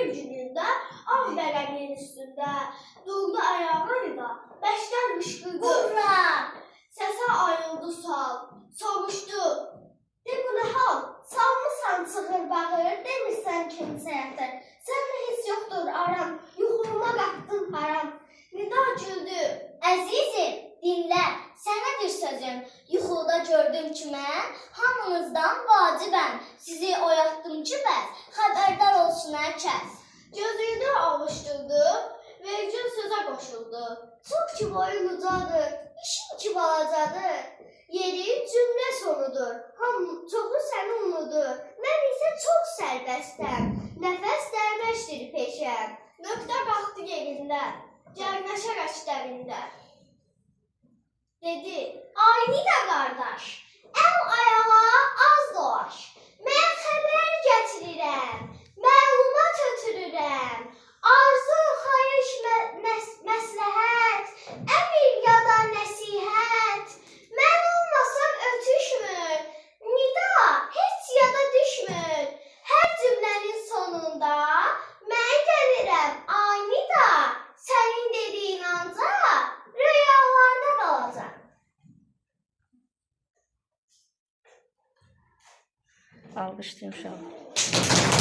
bir günündə ağ vərəqin üstündə durdu ayağı da, bəşdən qışqırdı. Hurra! Səsə ayıldı sual, soruşdu. De bu nə hal? Salmısan çığır bağır, demirsən kimsəyətə. Səndə heç yoxdur aram, yuxuma qatdın haram. Nida güldü. Əzizim, dinlə, sənədir sözüm. Yuxuda gördüm ki mən, hamınızdan vacibəm. Sizi oyatdım ki bəs, xəbərdar olsun hər kəs. Gözünü ovuşdurdu, vergin sözə qoşuldu. Çox ki boyun ucadır, işin ki balacadır. Yeri cümlə sonudur, çoxu səni unudur. Mən isə çox sərbəstəm, nəfəs dərbəşdir peşəm. Nöqtə qalxdı yerindən, gərnəşər əşdərində. Dedi, ayni da qardaş, əl ayağa az dolaş. Mən xəbər gətirirəm, məlumat ötürürəm. Arzu, xahiş, məsləhət, əmr ya da nəsihət. Mən olmasam ötüşmür, nida heç yada düşmür. Hər cümlənin sonunda mən gəlirəm, ay nida, sənin dediyin ancaq rüyalarda qalacaq. Alqışlayın uşağı.